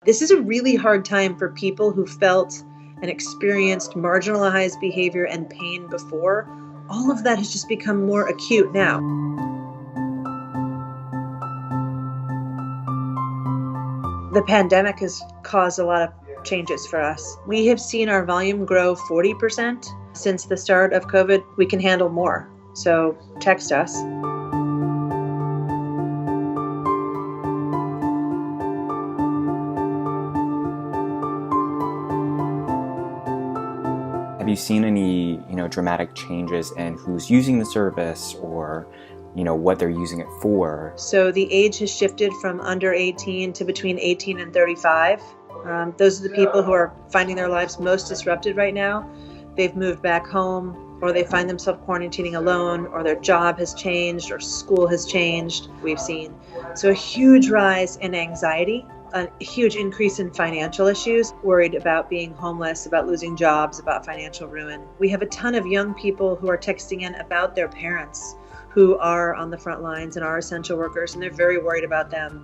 This is a really hard time for people who felt and experienced marginalized behavior and pain before. All of that has just become more acute now. The pandemic has caused a lot of changes for us. We have seen our volume grow 40% since the start of COVID. We can handle more, so text us. Have you seen any, dramatic changes in who's using the service or, what they're using it for? So the age has shifted from under 18 to between 18 and 35. Those are the people who are finding their lives most disrupted right now. They've moved back home, or they find themselves quarantining alone, or their job has changed, or school has changed. We've seen a huge rise in anxiety, a huge increase in financial issues, worried about being homeless, about losing jobs, about financial ruin. We have a ton of young people who are texting in about their parents who are on the front lines and are essential workers, and they're very worried about them.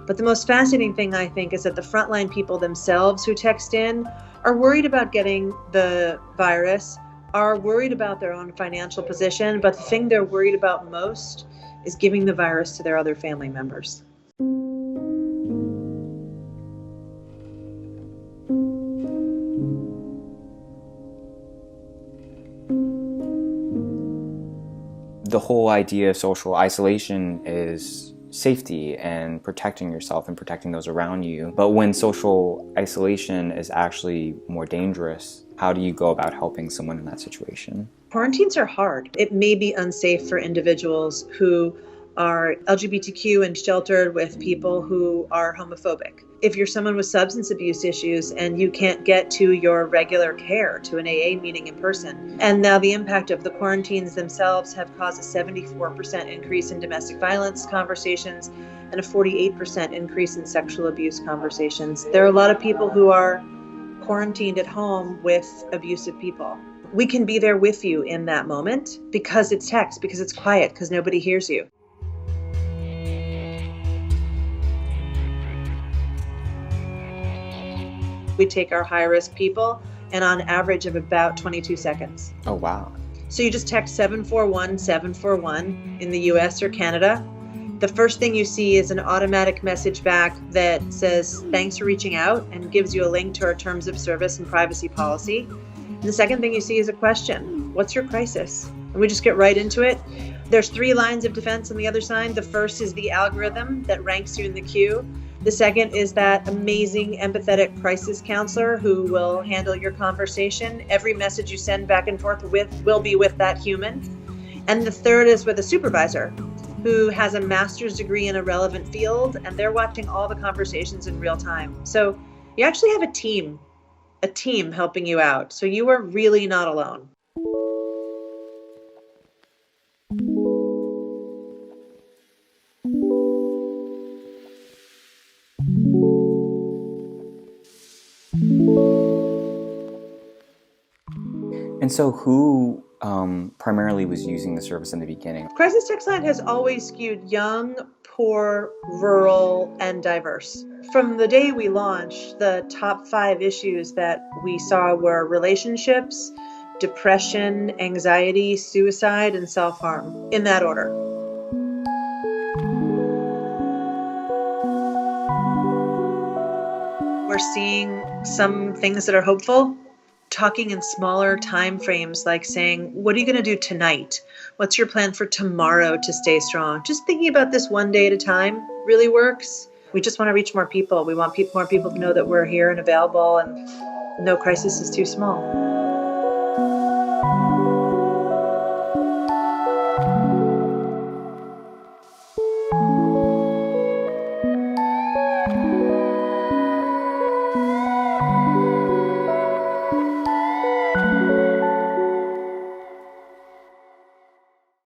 But the most fascinating thing, I think, is that the frontline people themselves who text in are worried about getting the virus, are worried about their own financial position, but the thing they're worried about most is giving the virus to their other family members. The whole idea of social isolation is safety and protecting yourself and protecting those around you. But when social isolation is actually more dangerous, how do you go about helping someone in that situation? Quarantines are hard. It may be unsafe for individuals who are LGBTQ and sheltered with people who are homophobic. If you're someone with substance abuse issues and you can't get to your regular care, to an AA meeting in person. And now the impact of the quarantines themselves have caused a 74% increase in domestic violence conversations and a 48% increase in sexual abuse conversations. There are a lot of people who are quarantined at home with abusive people. We can be there with you in that moment because it's text, because it's quiet, because nobody hears you. We take our high-risk people, and on average of about 22 seconds. Oh, wow. So you just text 741-741 in the US or Canada. The first thing you see is an automatic message back that says, thanks for reaching out, and gives you a link to our terms of service and privacy policy. And the second thing you see is a question. What's your crisis? And we just get right into it. There's 3 lines of defense on the other side. The first is the algorithm that ranks you in the queue. The second is that amazing, empathetic crisis counselor who will handle your conversation. Every message you send back and forth will be with that human. And the third is with a supervisor who has a master's degree in a relevant field, and they're watching all the conversations in real time. So you actually have a team helping you out. So you are really not alone. And so who primarily was using the service in the beginning? Crisis Text Line has always skewed young, poor, rural, and diverse. From the day we launched, the top 5 issues that we saw were relationships, depression, anxiety, suicide, and self-harm, in that order. We're seeing some things that are hopeful. Talking in smaller time frames, like saying, what are you going to do tonight? What's your plan for tomorrow to stay strong? Just thinking about this one day at a time really works. We just want to reach more people. We want more people to know that we're here and available, and no crisis is too small.